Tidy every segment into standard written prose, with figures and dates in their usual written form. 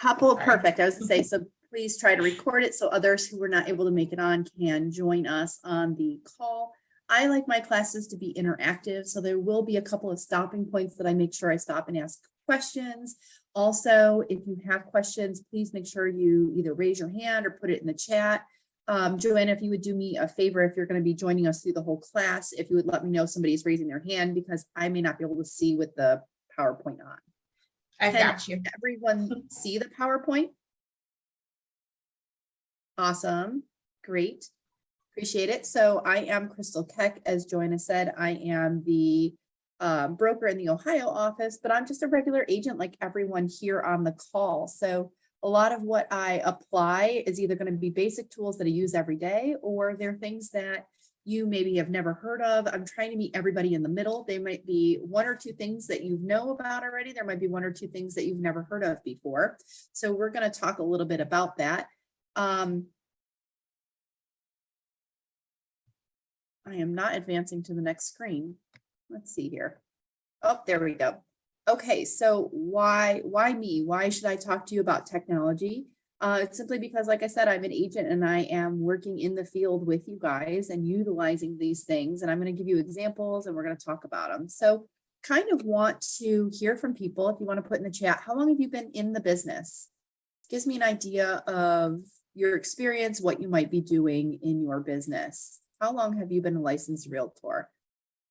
couple of perfect. I was gonna say, so please try to record it so others who were not able to make it on can join us on the call. I like my classes to be interactive, so there will be a couple of stopping points that I make sure I stop and ask questions. Also, if you have questions, please make sure you either raise your hand or put it in the chat. Joanna, if you would do me a favor, if you're going to be joining us through the whole class, if you would let me know somebody's raising their hand, because I may not be able to see with the PowerPoint on. I got you. Everyone see the PowerPoint? Awesome. Great. Appreciate it. So I am Krystal Keck. As Joanna said, I am the broker in the Ohio office, but I'm just a regular agent like everyone here on the call. So a lot of what I apply is either going to be basic tools that I use every day, or they're things that you maybe have never heard of. I'm trying to meet everybody in the middle. There might be one or two things that you know about already. There might be one or two things that you've never heard of before. So we're going to talk a little bit about that. I am not advancing to the next screen. Let's see here. Oh, there we go. Okay, so why me? Why should I talk to you about technology? It's simply because, like I said, I'm an agent and I am working in the field with you guys and utilizing these things. And I'm going to give you examples and we're going to talk about them. So kind of want to hear from people. If you want to put in the chat, how long have you been in the business? Gives me an idea of your experience, what you might be doing in your business. How long have you been a licensed realtor?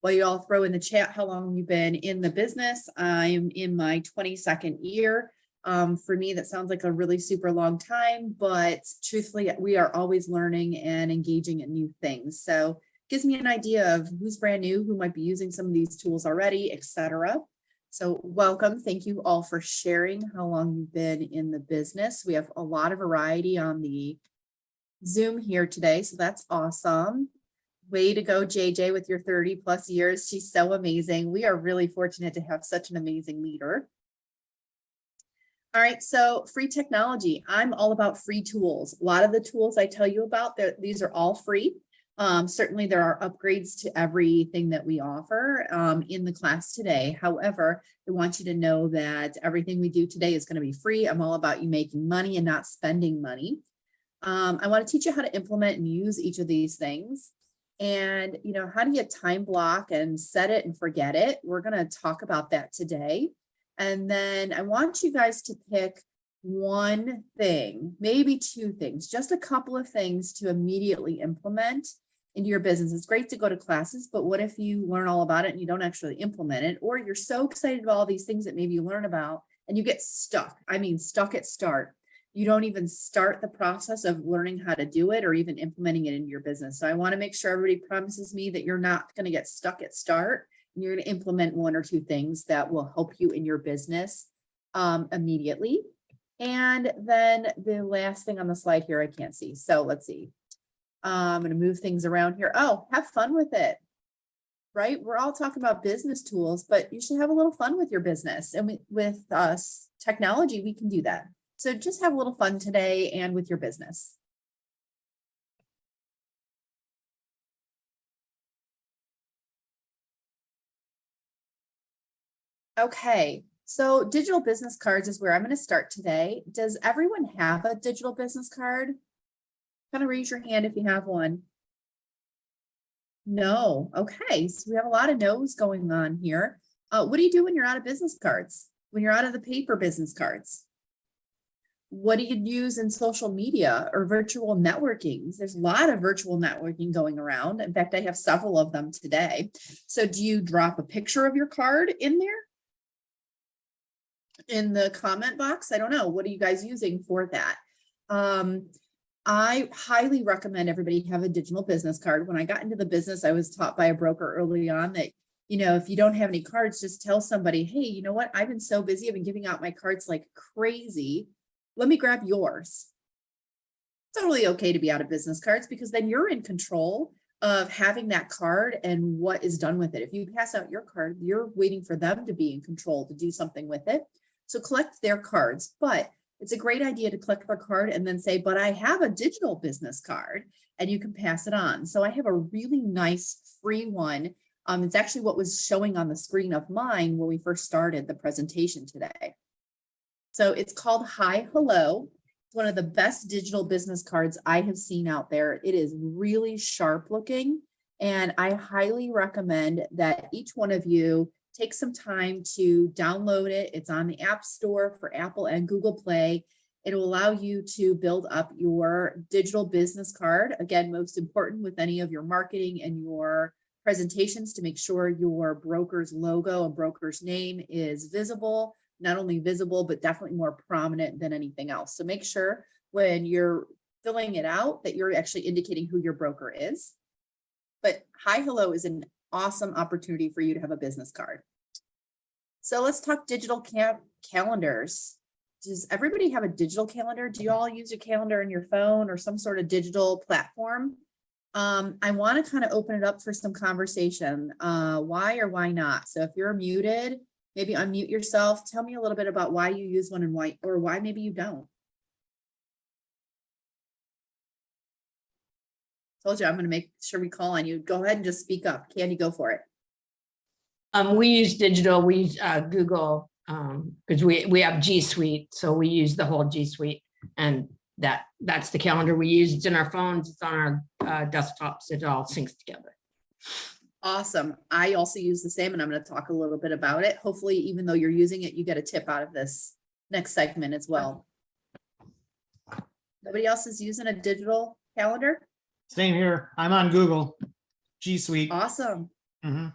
Well, you all throw in the chat how long you've been in the business. I'm in my 22nd year. For me, that sounds like a really super long time, but truthfully, we are always learning and engaging in new things. So it gives me an idea of who's brand new, who might be using some of these tools already, etc. So welcome. Thank you all for sharing how long you've been in the business. We have a lot of variety on the Zoom here today, so that's awesome. Way to go, JJ, with your 30 plus years. She's so amazing. We are really fortunate to have such an amazing leader. All right, so free technology. I'm all about free tools. A lot of the tools I tell you about, these are all free. Certainly there are upgrades to everything that we offer in the class today. However, I want you to know that everything we do today is going to be free. I'm all about you making money and not spending money. I want to teach you how to implement and use each of these things. And, you know, how do you time block and set it and forget it? We're going to talk about that today. And then I want you guys to pick one thing, maybe two things, just a couple of things to immediately implement into your business. It's great to go to classes, but what if you learn all about it and you don't actually implement it? Or you're so excited about all these things that maybe you learn about and you get stuck. I mean, stuck at start. You don't even start the process of learning how to do it or even implementing it into your business. So I want to make sure everybody promises me that you're not going to get stuck at start and you're going to implement one or two things that will help you in your business immediately. And then the last thing on the slide here, I can't see. So let's see. I'm going to move things around here. Oh, have fun with it. Right? We're all talking about business tools, but you should have a little fun with your business. And with us technology, we can do that. So just have a little fun today and with your business. Okay, so digital business cards is where I'm going to start today. Does everyone have a digital business card? Kind of raise your hand if you have one. No. Okay, so we have a lot of no's going on here. What do you do when you're out of business cards? When you're out of the paper business cards? What do you use in social media or virtual networking? There's a lot of virtual networking going around. In fact, I have several of them today. So do you drop a picture of your card in there? In the comment box? I don't know. What are you guys using for that? I highly recommend everybody have a digital business card. When I got into the business, I was taught by a broker early on that, you know, if you don't have any cards, just tell somebody, hey, you know what? I've been so busy. I've been giving out my cards like crazy. Let me grab yours. Totally okay to be out of business cards because then you're in control of having that card and what is done with it. If you pass out your card, you're waiting for them to be in control to do something with it. So collect their cards, but it's a great idea to collect their card and then say, but I have a digital business card and you can pass it on. So I have a really nice free one. It's actually what was showing on the screen of mine when we first started the presentation today. So it's called Hi Hello. It's one of the best digital business cards I have seen out there. It is really sharp looking, and I highly recommend that each one of you take some time to download it. It's on the App Store for Apple and Google Play. It will allow you to build up your digital business card. Again, most important with any of your marketing and your presentations, to make sure your broker's logo and broker's name is visible, not only visible, but definitely more prominent than anything else. So make sure when you're filling it out that you're actually indicating who your broker is. But Hi Hello is an awesome opportunity for you to have a business card. So let's talk digital calendars. Does everybody have a digital calendar? Do you all use a calendar in your phone or some sort of digital platform? I want to kind of open it up for some conversation. Why or why not? So if you're muted, maybe unmute yourself. Tell me a little bit about why you use one and why, or why maybe you don't. Told you I'm going to make sure we call on you. Go ahead and just speak up. Candy, go for it. We use digital. We use Google because we have G Suite, so we use the whole G Suite, and that's the calendar we use. It's in our phones. It's on our desktops. It all syncs together. Awesome. I also use the same, and I'm going to talk a little bit about it. Hopefully, even though you're using it, you get a tip out of this next segment as well. Nobody else is using a digital calendar? Same here. I'm on Google G Suite. Awesome. Mhm.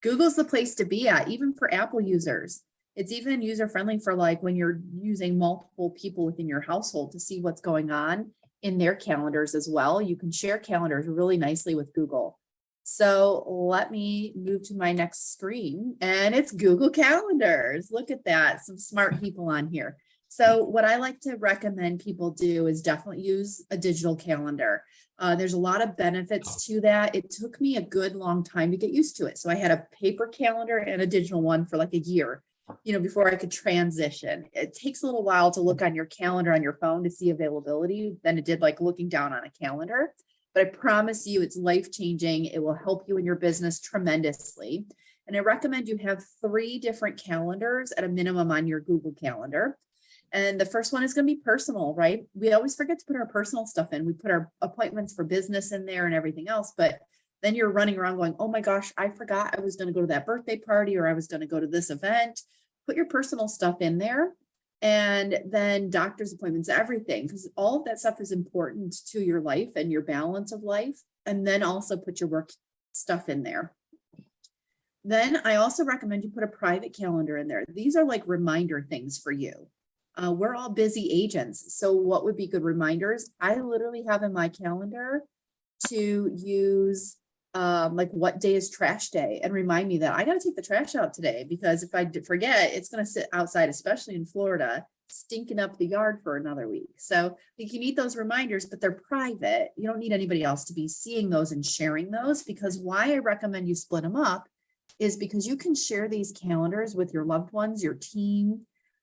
Google's the place to be at, even for Apple users. It's even user-friendly for like when you're using multiple people within your household to see what's going on in their calendars as well. You can share calendars really nicely with Google. So let me move to my next screen, and it's Google Calendars. Look at that, some smart people on here. So what I like to recommend people do is definitely use a digital calendar. There's a lot of benefits to that. It took me a good long time to get used to it. So I had a paper calendar and a digital one for like a year, before I could transition. It takes a little while to look on your calendar on your phone to see availability than it did like looking down on a calendar. But I promise you it's life-changing. It will help you in your business tremendously. And I recommend you have 3 different calendars at a minimum on your Google Calendar. And the first one is going to be personal, right? We always forget to put our personal stuff in. We put our appointments for business in there and everything else, but then you're running around going, oh my gosh, I forgot I was going to go to that birthday party, or I was going to go to this event. Put your personal stuff in there, and then doctor's appointments, everything, because all of that stuff is important to your life and your balance of life. And then also put your work stuff in there. Then I also recommend you put a private calendar in there. These are like reminder things for you. We're all busy agents. So what would be good reminders? I literally have in my calendar to use like what day is trash day, and remind me that I got to take the trash out today, because if I forget, it's going to sit outside, especially in Florida, stinking up the yard for another week. So you can need those reminders, but they're private. You don't need anybody else to be seeing those and sharing those, because why I recommend you split them up is because you can share these calendars with your loved ones, your team.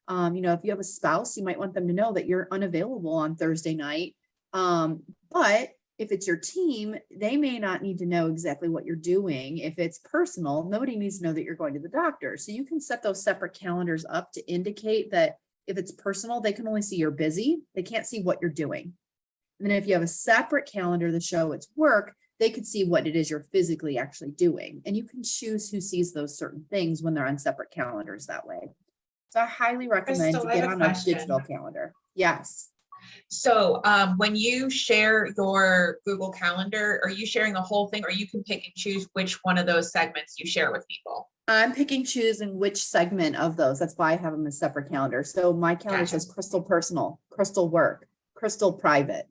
If you have a spouse, you might want them to know that you're unavailable on Thursday night. But if it's your team, they may not need to know exactly what you're doing. If it's personal, nobody needs to know that you're going to the doctor. So you can set those separate calendars up to indicate that if it's personal, they can only see you're busy. They can't see what you're doing. And then if you have a separate calendar to show it's work, they could see what it is you're physically actually doing. And you can choose who sees those certain things when they're on separate calendars that way. So I highly recommend Krystal, you I get have a on a question. digital calendar. Yes. So when you share your Google Calendar, are you sharing the whole thing, or you can pick and choose which one of those segments you share with people? I'm picking, choosing which segment of those. That's why I have them as separate calendars. So my calendar Gotcha. says Krystal Personal, Krystal Work, Krystal Private.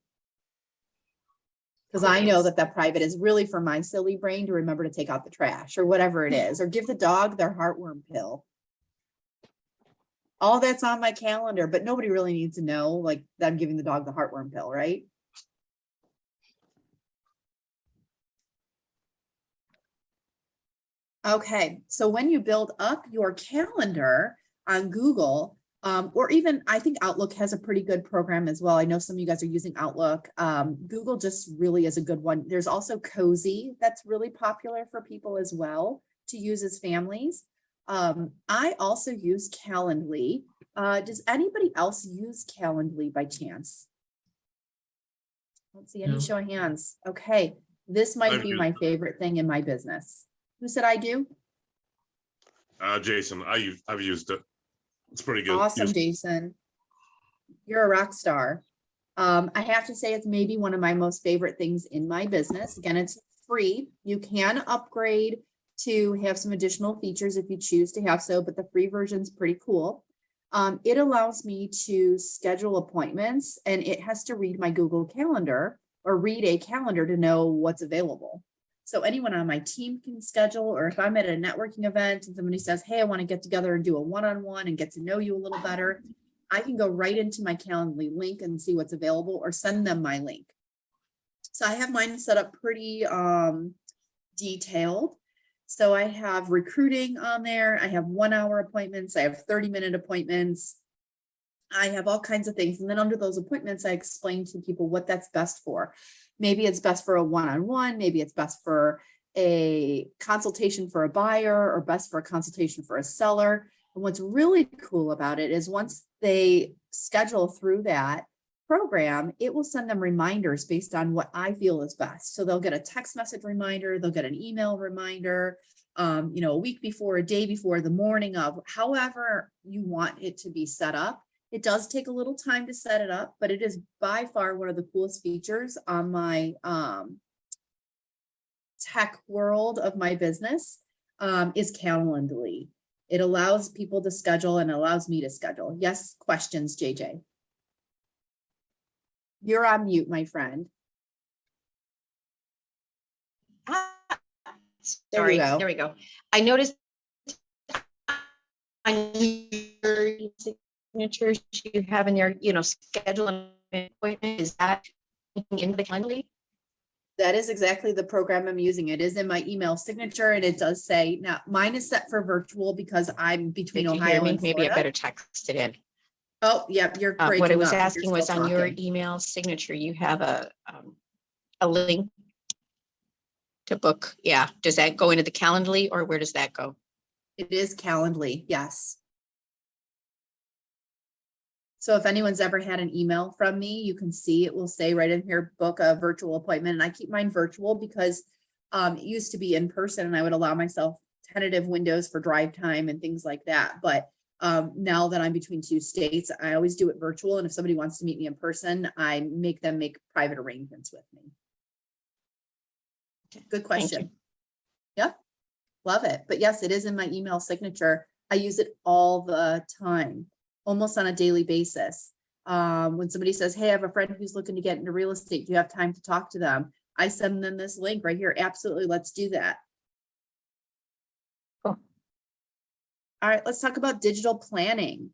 Because I know that private is really for my silly brain to remember to take out the trash or whatever it is, or give the dog their heartworm pill. All that's on my calendar, but nobody really needs to know like that I'm giving the dog the heartworm pill, right? Okay, so when you build up your calendar on Google, or even I think Outlook has a pretty good program as well. I know some of you guys are using Outlook. Google just really is a good one. There's also Cozy that's really popular for people as well to use as families. I also use Calendly. Does anybody else use Calendly by chance? I don't see any No. show of hands. Okay, this might I've be used my it. favorite thing in my business. Who said I do? Jason, I've used it. It's pretty good. Awesome, Used- Jason. You're a rock star. I have to say it's maybe one of my most favorite things in my business. Again, it's free. You can upgrade to have some additional features if you choose to have so, but the free version is pretty cool. It allows me to schedule appointments, and it has to read my Google Calendar or read a calendar to know what's available. So anyone on my team can schedule, or if I'm at a networking event and somebody says, hey, I want to get together and do a one-on-one and get to know you a little better, I can go right into my Calendly link and see what's available or send them my link. So I have mine set up pretty detailed. So I have recruiting on there. I have 1 hour appointments. I have 30-minute appointments. I have all kinds of things. And then under those appointments, I explain to people what that's best for. Maybe it's best for a one-on-one, maybe it's best for a consultation for a buyer, or best for a consultation for a seller. And what's really cool about it is once they schedule through that program, it will send them reminders based on what I feel is best. So they'll get a text message reminder, they'll get an email reminder, a week before, a day before, the morning of, however you want it to be set up. It does take a little time to set it up, but it is by far one of the coolest features on my tech world of my business is Calendly. It allows people to schedule and allows me to schedule. Yes, questions, JJ? You're on mute, my friend. There Sorry, you go. there we go. I noticed on your signatures you have in there, schedule an appointment. Is that in the Calendly? That is exactly the program I'm using. It is in my email signature, and it does say, now mine is set for virtual because I'm between Did you hear Ohio me? and Maybe I Florida. better text it in. Oh, yep, you're breaking What I was up. You're asking was still on your talking. email signature, you have a link to book. Yeah. Does that go into the Calendly or where does that go? It is Calendly, yes. So if anyone's ever had an email from me, you can see it will say right in here, book a virtual appointment. And I keep mine virtual because it used to be in person and I would allow myself tentative windows for drive time and things like that. But now that I'm between 2 states, I always do it virtual. And if somebody wants to meet me in person, I make them make private arrangements with me. Good question. Yep, love it. But yes, it is in my email signature. I use it all the time, almost on a daily basis. When somebody says, hey, I have a friend who's looking to get into real estate, do you have time to talk to them? I send them this link right here. Absolutely, let's do that. Cool. All right, let's talk about digital planning.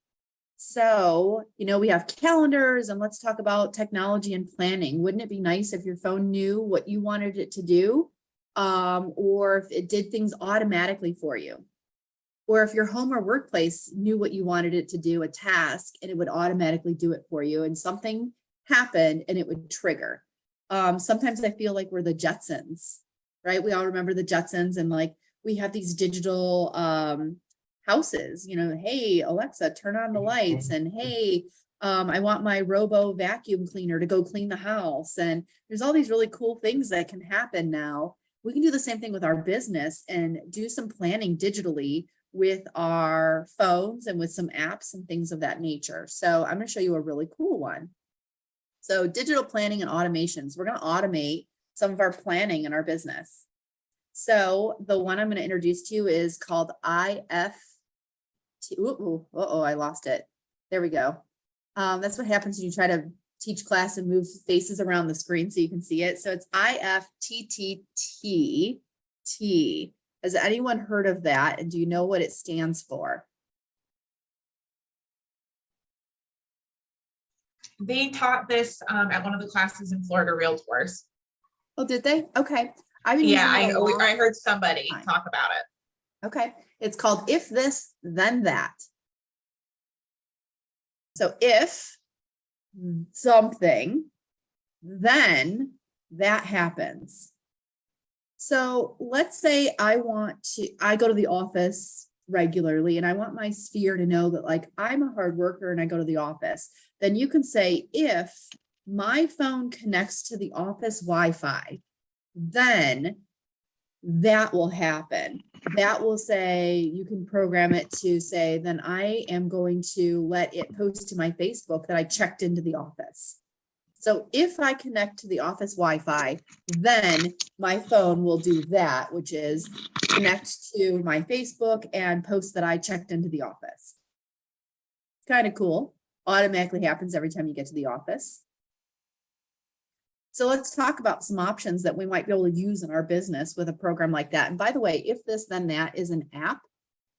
So, we have calendars, and let's talk about technology and planning. Wouldn't it be nice if your phone knew what you wanted it to do? Or if it did things automatically for you? Or if your home or workplace knew what you wanted it to do, a task, and it would automatically do it for you, and something happened and it would trigger. Sometimes I feel like we're the Jetsons, right? We all remember the Jetsons, and like we have these digital houses, hey, Alexa, turn on the lights, and hey, I want my robo vacuum cleaner to go clean the house. And there's all these really cool things that can happen now. We can do the same thing with our business and do some planning digitally with our phones and with some apps and things of that nature. So I'm going to show you a really cool one. So digital planning and automations. We're going to automate some of our planning in our business. So the one I'm going to introduce to you is called IFT. I lost it. There we go. That's what happens when you try to teach class and move faces around the screen so you can see it. So it's IFTTT. Has anyone heard of that? And do you know what it stands for? They taught this at one of the classes in Florida Realtors. Oh, did they? Okay. I've been Yeah, using it a long I heard somebody time. talk about it. Okay. It's called if this, then that. So if something, then that happens. So let's say I go to the office regularly and I want my sphere to know that like I'm a hard worker and I go to the office, then you can say, if my phone connects to the office Wi-Fi, then that will happen. That will say, you can program it to say, then I am going to let it post to my Facebook that I checked into the office. So if I connect to the office Wi-Fi, then my phone will do that, which is connect to my Facebook and post that I checked into the office. Kind of cool. Automatically happens every time you get to the office. So let's talk about some options that we might be able to use in our business with a program like that. And by the way, if this then that is an app,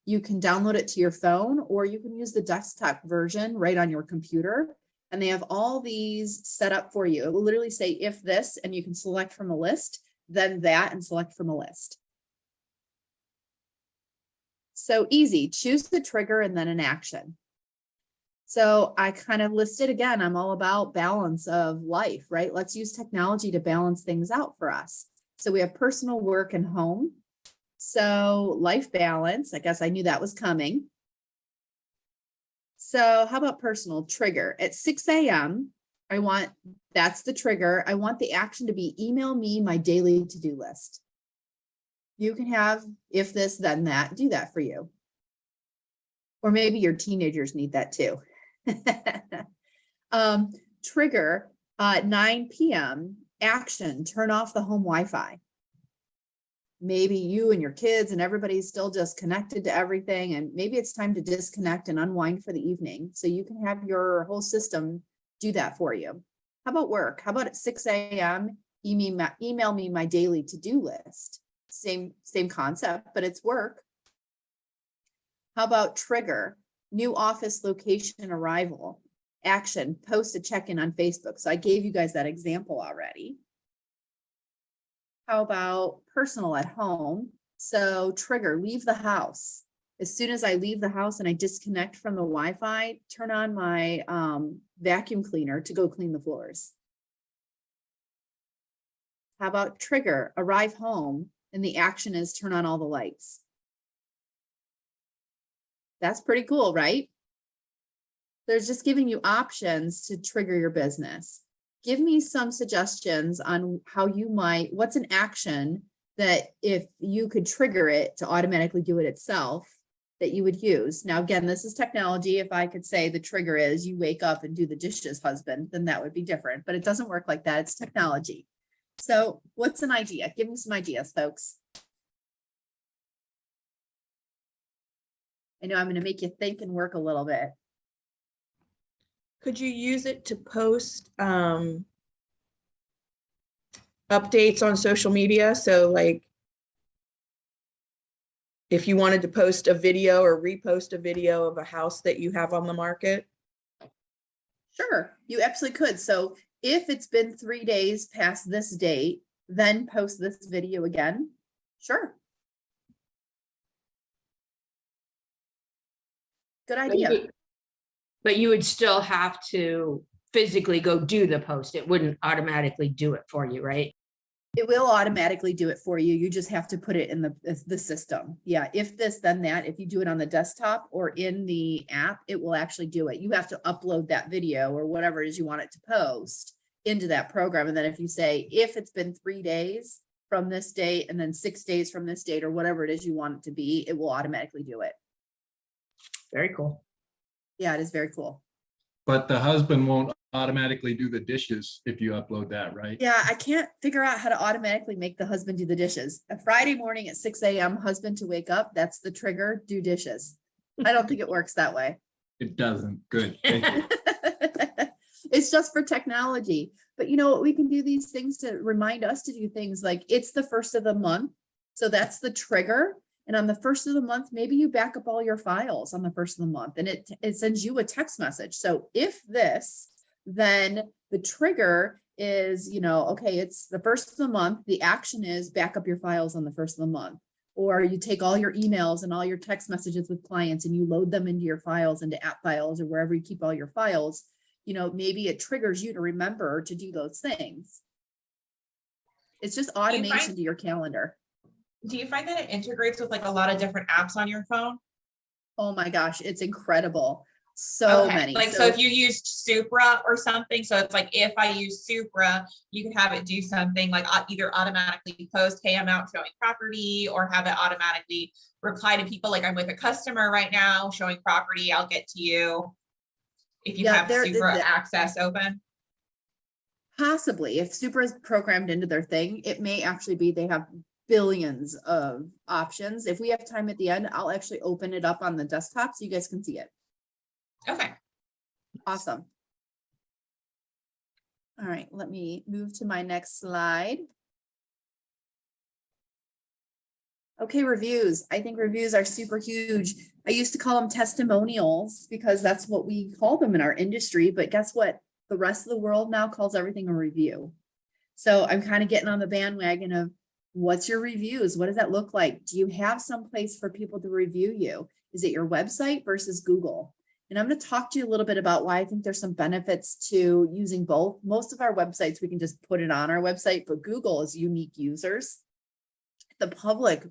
you can download it to your phone or you can use the desktop version right on your computer. And they have all these set up for you. It will literally say if this, and you can select from a list, then that, and select from a list. So easy, choose the trigger and then an action. So I kind of listed again, I'm all about balance of life, right? Let's use technology to balance things out for us. So we have personal, work, and home. So life balance, I guess I knew that was coming. So how about personal trigger at 6 a.m. That's the trigger. I want the action to be email me my daily to-do list. You can have if this, then that, do that for you. Or maybe your teenagers need that too. Trigger 9 p.m. action, turn off the home Wi-Fi. Maybe you and your kids and everybody's still just connected to everything. And maybe it's time to disconnect and unwind for the evening. So you can have your whole system do that for you. How about work? How about at 6 a.m. email me my daily to-do list? Same concept, but it's work. How about trigger? New office location arrival. Action, post a check-in on Facebook. So I gave you guys that example already. How about personal at home? So trigger, leave the house. As soon as I leave the house and I disconnect from the Wi-Fi, turn on my vacuum cleaner to go clean the floors. How about trigger, arrive home, and the action is turn on all the lights. That's pretty cool, right? They're just giving you options to trigger your business. Give me some suggestions on how you might, what's an action that if you could trigger it to automatically do it itself that you would use. Now, again, this is technology. If I could say the trigger is you wake up and do the dishes, husband, then that would be different, but it doesn't work like that. It's technology. So what's an idea? Give me some ideas, folks. I know I'm going to make you think and work a little bit. Could you use it to post updates on social media? So like if you wanted to post a video or repost a video of a house that you have on the market? Sure, you absolutely could. So if it's been 3 days past this date, then post this video again. Sure. Good idea. But you would still have to physically go do the post. It wouldn't automatically do it for you, right? It will automatically do it for you. You just have to put it in the system. Yeah, if this, then that. If you do it on the desktop or in the app, it will actually do it. You have to upload that video or whatever it is you want it to post into that program. And then if you say, if it's been 3 days from this date and then 6 days from this date or whatever it is you want it to be, it will automatically do it. Very cool. Yeah, it is very cool. But the husband won't automatically do the dishes if you upload that, right? Yeah, I can't figure out how to automatically make the husband do the dishes. A Friday morning at 6 a.m. husband to wake up, that's the trigger, do dishes. I don't think it works that way. It doesn't. Good. Thank you. It's just for technology. But you know what, we can do these things to remind us to do things like it's the first of the month. So that's the trigger. And on the first of the month, maybe you back up all your files on the first of the month and it sends you a text message. So if this, then the trigger is, you know, okay, it's the first of the month. The action is back up your files on the first of the month. Or you take all your emails and all your text messages with clients and you load them into your files, into app files or wherever you keep all your files. You know, maybe it triggers you to remember to do those things. It's just automation to your calendar. Do you find that it integrates with like a lot of different apps on your phone? Oh my gosh, it's incredible. So Okay, many. like, so if you used Supra or something, so it's like, if I use Supra, you can have it do something like either automatically post, hey, I'm out showing property, or have it automatically reply to people, like, I'm with a customer right now showing property, I'll get to you. If you Yeah, have Supra access open. possibly, if Super is programmed into their thing, it may actually be they have billions of options. If we have time at the end, I'll actually open it up on the desktop so you guys can see it. Okay. Awesome. All right, let me move to my next slide. Okay, reviews. I think reviews are super huge. I used to call them testimonials because that's what we call them in our industry, but guess what? The rest of the world now calls everything a review. So I'm kind of getting on the bandwagon of what's your reviews? What does that look like? Do you have some place for people to review you? Is it your website versus Google? And I'm going to talk to you a little bit about why I think there's some benefits to using both. Most of our websites, we can just put it on our website, but Google is unique users. The public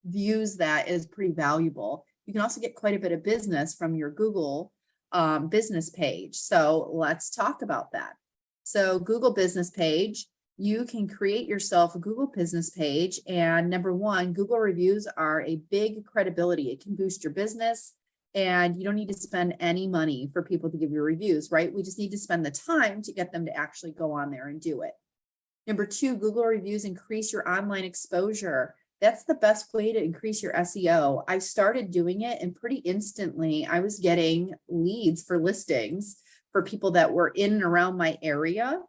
views that is pretty valuable. You can also get quite a bit of business from your Google business page. So let's talk about that. So Google business page, you can create yourself a Google business page. And number one, Google reviews are a big credibility. It can boost your business. And you don't need to spend any money for people to give you reviews, right? We just need to spend the time to get them to actually go on there and do it. Number two, Google reviews increase your online exposure. That's the best way to increase your SEO. I started doing it and pretty instantly I was getting leads for listings for people that were in and around my area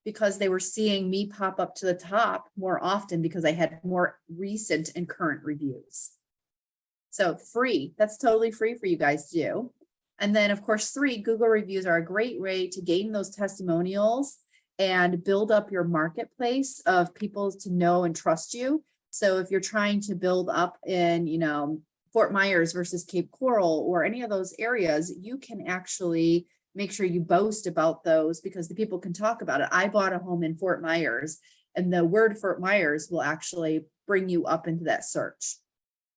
because they were seeing me pop up to the top more often because I had more recent and current reviews. So free, that's totally free for you guys to do. And then of course, three, Google reviews are a great way to gain those testimonials and build up your marketplace of people to know and trust you. So if you're trying to build up in, Fort Myers versus Cape Coral or any of those areas, you can actually make sure you boast about those because the people can talk about it. I bought a home in Fort Myers and the word Fort Myers will actually bring you up into that search.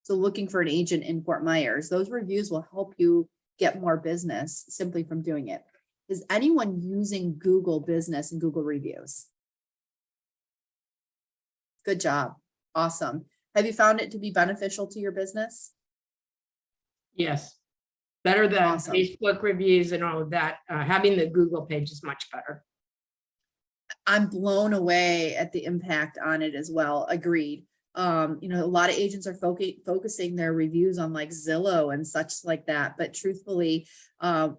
So looking for an agent in Fort Myers, those reviews will help you get more business simply from doing it. Is anyone using Google Business and Google Reviews? Good job. Awesome. Have you found it to be beneficial to your business? Yes. Better than Awesome. Facebook reviews and all of that. Having the Google page is much better. I'm blown away at the impact on it as well. Agreed. A lot of agents are focusing their reviews on like Zillow and such like that. But truthfully,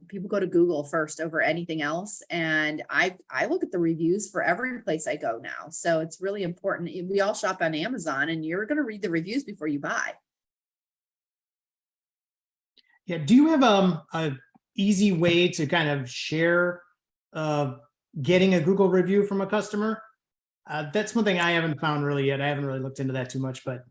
people go to Google first over anything else. And I look at the reviews for every place I go now. So it's really important. We all shop on Amazon and you're going to read the reviews before you buy. Yeah, do you have a easy way to kind of share getting a Google review from a customer? That's one thing I haven't found really yet. I haven't really looked into that too much, but.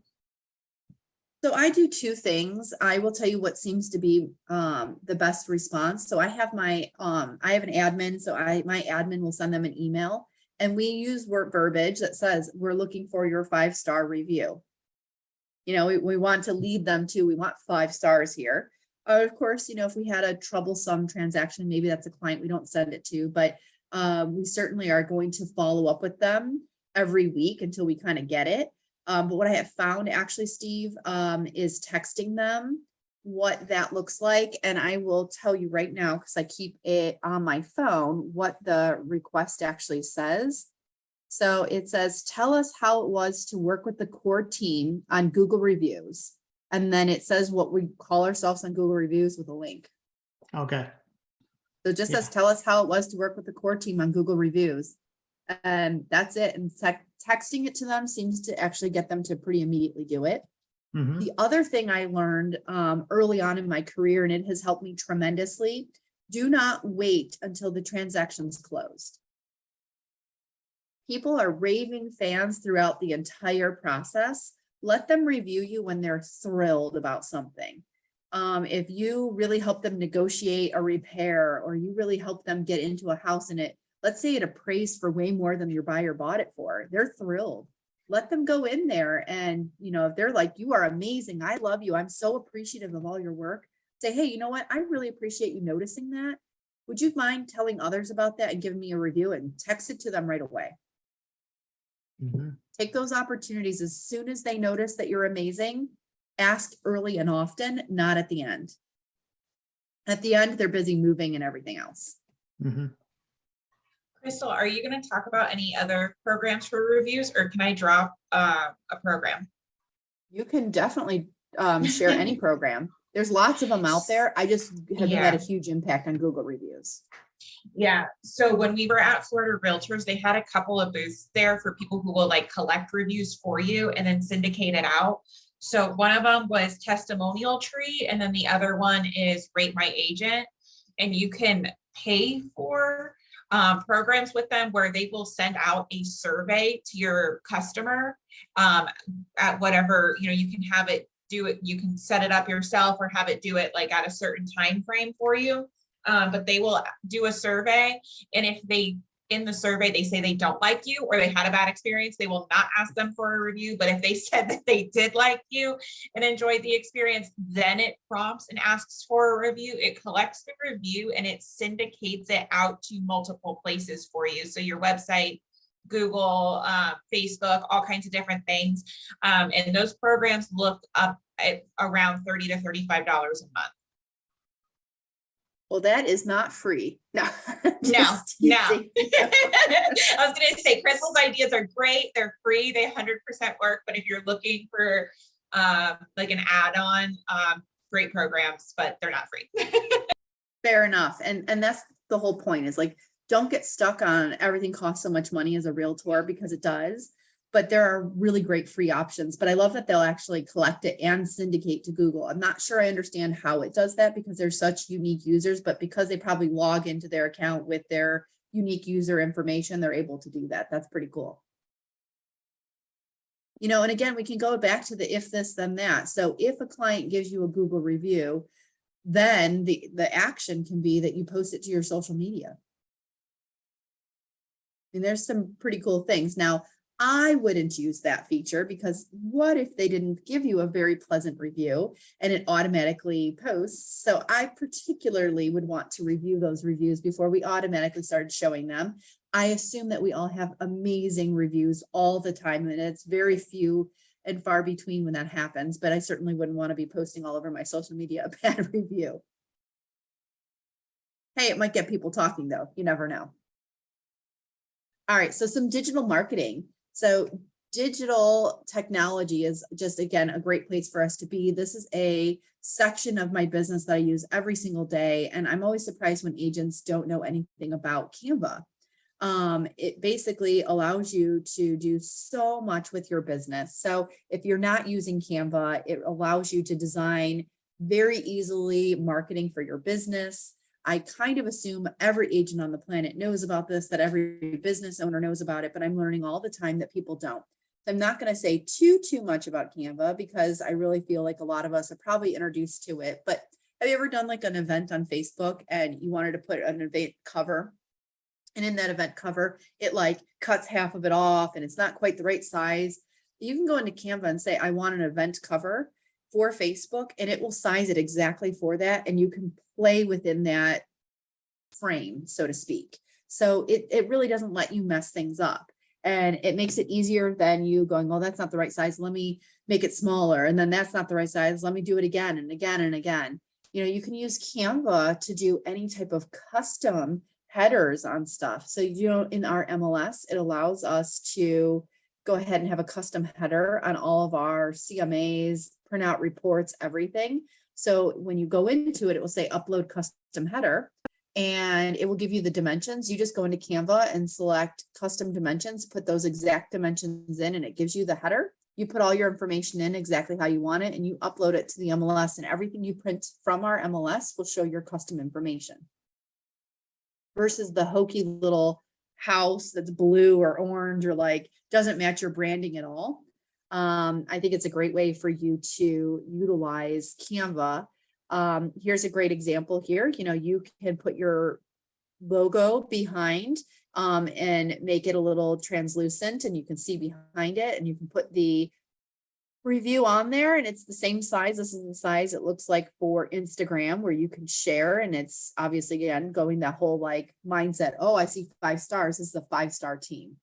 So I do two things. I will tell you what seems to be the best response. So I have I have an admin. So my admin will send them an email and we use word verbiage that says, we're looking for your 5-star review. We want to lead them to, we want 5 stars here. Of course, if we had a troublesome transaction, maybe that's a client we don't send it to, but we certainly are going to follow up with them every week until we kind of get it. But what I have found actually, Steve, is texting them what that looks like. And I will tell you right now, because I keep it on my phone, what the request actually says. So it says, tell us how it was to work with the core team on Google reviews. And then it says what we call ourselves on Google reviews with a link. Okay. So it just says, tell us how it was to work with the core team on Google reviews. And that's it. And texting it to them seems to actually get them to pretty immediately do it. Mhm. The other thing I learned early on in my career, and it has helped me tremendously, do not wait until the transaction's closed. People are raving fans throughout the entire process. Let them review you when they're thrilled about something. If you really help them negotiate a repair or you really help them get into a house and let's say it appraised for way more than your buyer bought it for, they're thrilled. let them go in there and, if they're like, you are amazing, I love you, I'm so appreciative of all your work. Say, hey, you know what? I really appreciate you noticing that. Would you mind telling others about that and giving me a review, and text it to them right away? Mhm. Take those opportunities as soon as they notice that you're amazing. Ask early and often, not at the end. At the end, they're busy moving and everything else. Mhm. Krystal, are you going to talk about any other programs for reviews, or can I drop a program? You can definitely share any program. There's lots of them out there. I just have had a huge impact on Google reviews. Yeah, so when we were at Florida Realtors, they had a couple of booths there for people who will like collect reviews for you and then syndicate it out. So one of them was Testimonial Tree, and then the other one is Rate My Agent. And you can pay for programs with them where they will send out a survey to your customer at whatever, you can have it do it, you can set it up yourself or have it do it like at a certain time frame for you. But they will do a survey, and if they, in the survey, they say they don't like you or they had a bad experience, they will not ask them for a review. But if they said that they did like you and enjoyed the experience, then it prompts and asks for a review. It collects the review and it syndicates it out to multiple places for you. So your website, Google, Facebook, all kinds of different things. And those programs look up at around $30 to $35 a month. Well, that is not free. No. No. Teasing. I was going to say, Krystal's ideas are great. They're free. They 100% work. But if you're looking for like an add-on, great programs, but they're not free. Fair enough. And that's the whole point, is like, don't get stuck on everything costs so much money as a realtor, because it does. But there are really great free options. But I love that they'll actually collect it and syndicate to Google. I'm not sure I understand how it does that, because they're such unique users, but because they probably log into their account with their unique user information, they're able to do that. That's pretty cool. And again, we can go back to the if this, then that. So if a client gives you a Google review, then the action can be that you post it to your social media. And there's some pretty cool things. Now, I wouldn't use that feature, because what if they didn't give you a very pleasant review and it automatically posts? So I particularly would want to review those reviews before we automatically started showing them. I assume that we all have amazing reviews all the time, and it's very few and far between when that happens, but I certainly wouldn't want to be posting all over my social media a bad review. Hey, it might get people talking though. You never know. All right, so some digital marketing. So digital technology is just, again, a great place for us to be. This is a section of my business that I use every single day. And I'm always surprised when agents don't know anything about Canva. It basically allows you to do so much with your business. So if you're not using Canva, it allows you to design very easily marketing for your business. I kind of assume every agent on the planet knows about this, that every business owner knows about it, but I'm learning all the time that people don't. So I'm not going to say too much about Canva, because I really feel like a lot of us are probably introduced to it. But have you ever done like an event on Facebook and you wanted to put an event cover? And in that event cover, it like cuts half of it off and it's not quite the right size. You can go into Canva and say, I want an event cover for Facebook, and it will size it exactly for that. And you can play within that frame, so to speak. So it really doesn't let you mess things up. And it makes it easier than you going, oh, that's not the right size, let me make it smaller. And then that's not the right size, let me do it again and again and again. You can use Canva to do any type of custom headers on stuff. So in our MLS, it allows us to go ahead and have a custom header on all of our CMAs, print out reports, everything. So when you go into it, it will say upload custom header, and it will give you the dimensions. You just go into Canva and select custom dimensions, put those exact dimensions in, and it gives you the header. You put all your information in exactly how you want it, and you upload it to the MLS, and everything you print from our MLS will show your custom information. Versus the hokey little house that's blue or orange or like doesn't match your branding at all. I think it's a great way for you to utilize Canva. Here's a great example here. You can put your logo behind and make it a little translucent and you can see behind it and you can put the review on there and it's the same size. This is the size it looks like for Instagram where you can share. And it's obviously, again, going that whole like mindset. Oh, I see 5 stars. This is a 5-star team.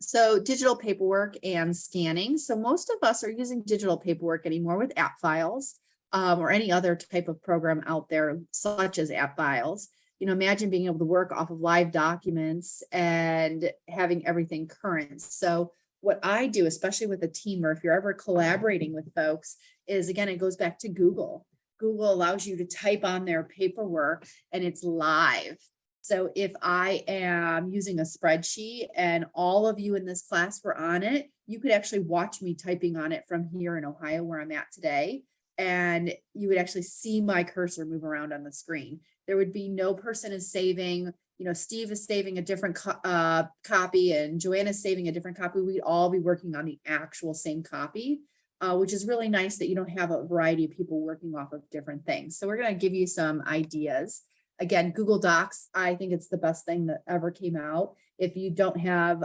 So digital paperwork and scanning. So most of us are using digital paperwork anymore with app files or any other type of program out there, such as app files. You know, imagine being able to work off of live documents and having everything current. So what I do, especially with a team, or if you're ever collaborating with folks, is again, it goes back to Google. Google allows you to type on their paperwork and it's live. So if I am using a spreadsheet and all of you in this class were on it, you could actually watch me typing on it from here in Ohio, where I'm at today. And you would actually see my cursor move around on the screen. There would be no person is saving, you know, Steve is saving a different copy and Joanna's saving a different copy. We'd all be working on the actual same copy, which is really nice that you don't have a variety of people working off of different things. So we're going to give you some ideas. Again, Google Docs, I think it's the best thing that ever came out. If you don't have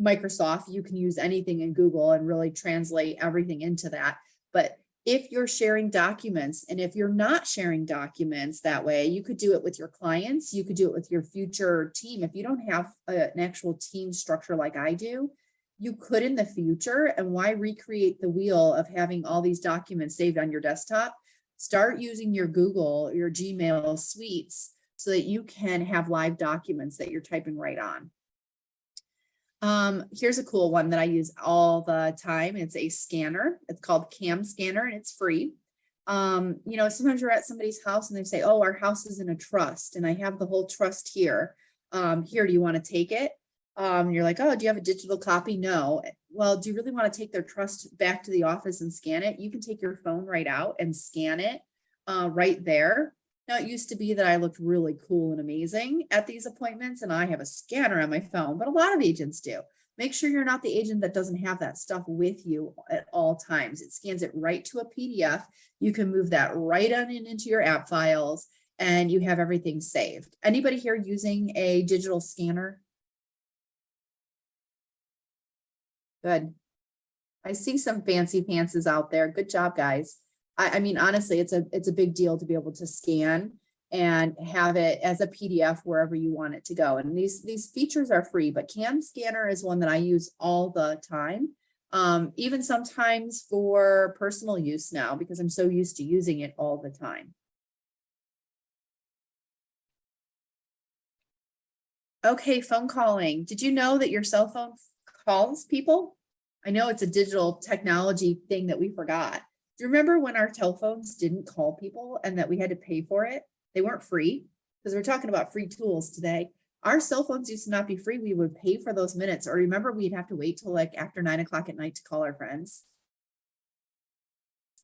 Microsoft, you can use anything in Google and really translate everything into that. But if you're sharing documents and if you're not sharing documents that way, you could do it with your clients. You could do it with your future team. If you don't have an actual team structure like I do, you could in the future. And why recreate the wheel of having all these documents saved on your desktop? Start using your Google, your Gmail suites so that you can have live documents that you're typing right on. Here's a cool one that I use all the time. It's a scanner. It's called Cam Scanner and it's free. You know, sometimes you're at somebody's house and they say, oh, our house is in a trust and I have the whole trust here. Here, do you want to take it? You're like, oh, do you have a digital copy? No. Well, do you really want to take their trust back to the office and scan it? You can take your phone right out and scan it right there. Now, it used to be that I looked really cool and amazing at these appointments, and I have a scanner on my phone, but a lot of agents do. Make sure you're not the agent that doesn't have that stuff with you at all times. It scans it right to a PDF. You can move that right on into your app files, and you have everything saved. Anybody here using a digital scanner? Good. I see some fancy pantses out there. Good job, guys. I mean, honestly, it's a big deal to be able to scan and have it as a PDF wherever you want it to go. And these features are free, but Cam Scanner is one that I use all the time, even sometimes for personal use now, because I'm so used to using it all the time. Okay, phone calling. Did you know that your cell phone calls people? I know it's a digital technology thing that we forgot. Do you remember when our telephones didn't call people and that we had to pay for it? They weren't free, because we're talking about free tools today. Our cell phones used to not be free. We would pay for those minutes, or remember we'd have to wait till like after 9 o'clock at night to call our friends.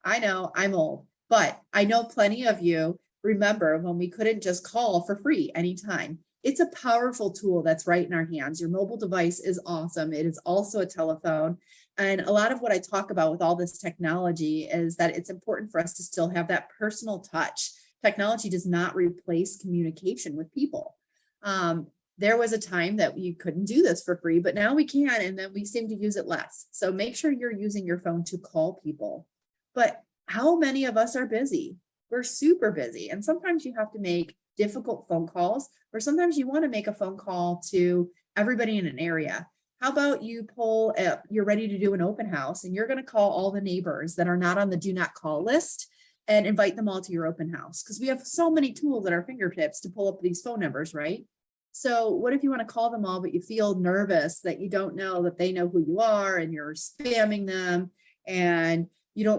I know I'm old, but I know plenty of you remember when we couldn't just call for free anytime. It's a powerful tool that's right in our hands. Your mobile device is awesome. It is also a telephone. And a lot of what I talk about with all this technology is that it's important for us to still have that personal touch. Technology does not replace communication with people. There was a time that you couldn't do this for free, but now we can, and then we seem to use it less. So make sure you're using your phone to call people. But how many of us are busy? We're super busy. And sometimes you have to make difficult phone calls, or sometimes you want to make a phone call to everybody in an area. How about you you're ready to do an open house and you're going to call all the neighbors that are not on the do not call list and invite them all to your open house? Because we have so many tools at our fingertips to pull up these phone numbers, right? So what if you want to call them all, but you feel nervous that you don't know that they know who you are and you're spamming them, and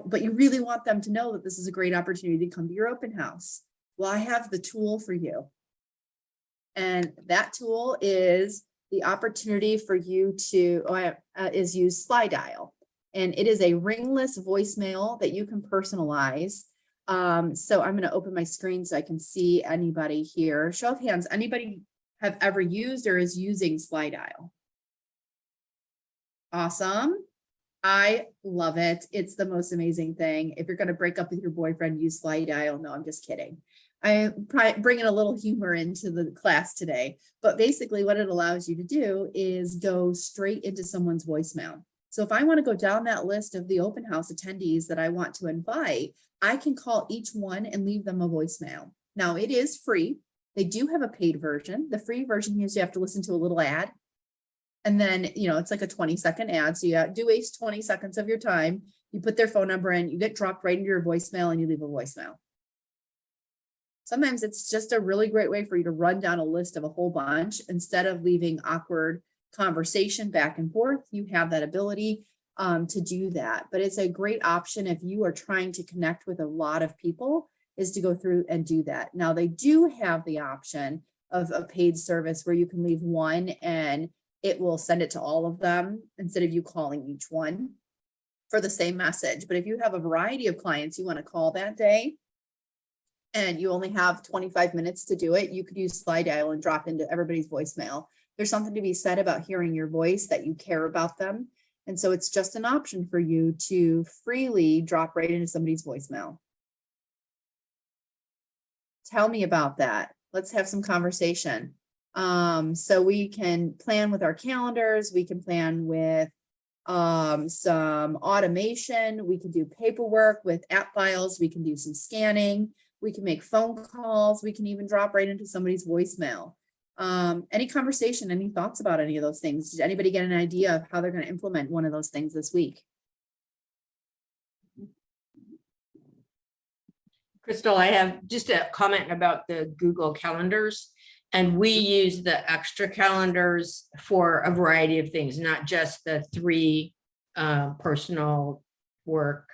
but you really want them to know that this is a great opportunity to come to your open house? Well, I have the tool for you. And that tool is the opportunity for you to use Slide Dial. And it is a ringless voicemail that you can personalize. So I'm going to open my screen so I can see anybody here. Show of hands, anybody have ever used or is using Slide Dial? Awesome. I love it. It's the most amazing thing. If you're going to break up with your boyfriend, use Slide Dial. No, I'm just kidding. I'm bringing a little humor into the class today, but basically what it allows you to do is go straight into someone's voicemail. So if I want to go down that list of the open house attendees that I want to invite, I can call each one and leave them a voicemail. Now it is free. They do have a paid version. The free version is you have to listen to a little ad. And then, it's like a 20-second ad. So you do waste 20 seconds of your time. You put their phone number in, you get dropped right into your voicemail and you leave a voicemail. Sometimes it's just a really great way for you to run down a list of a whole bunch instead of leaving awkward conversation back and forth. You have that ability to do that, but it's a great option if you are trying to connect with a lot of people, is to go through and do that. Now they do have the option of a paid service where you can leave one and it will send it to all of them instead of you calling each one for the same message. But if you have a variety of clients you want to call that day, and you only have 25 minutes to do it, you could use slide dial and drop into everybody's voicemail. There's something to be said about hearing your voice, that you care about them. And so it's just an option for you to freely drop right into somebody's voicemail. Tell me about that. Let's have some conversation. So we can plan with our calendars. We can plan with some automation. We can do paperwork with app files. We can do some scanning. We can make phone calls. We can even drop right into somebody's voicemail. Any conversation, any thoughts about any of those things? Did anybody get an idea of how they're going to implement one of those things this week? Krystal, I have just a comment about the Google calendars. And we use the extra calendars for a variety of things, not just the 3 personal, work,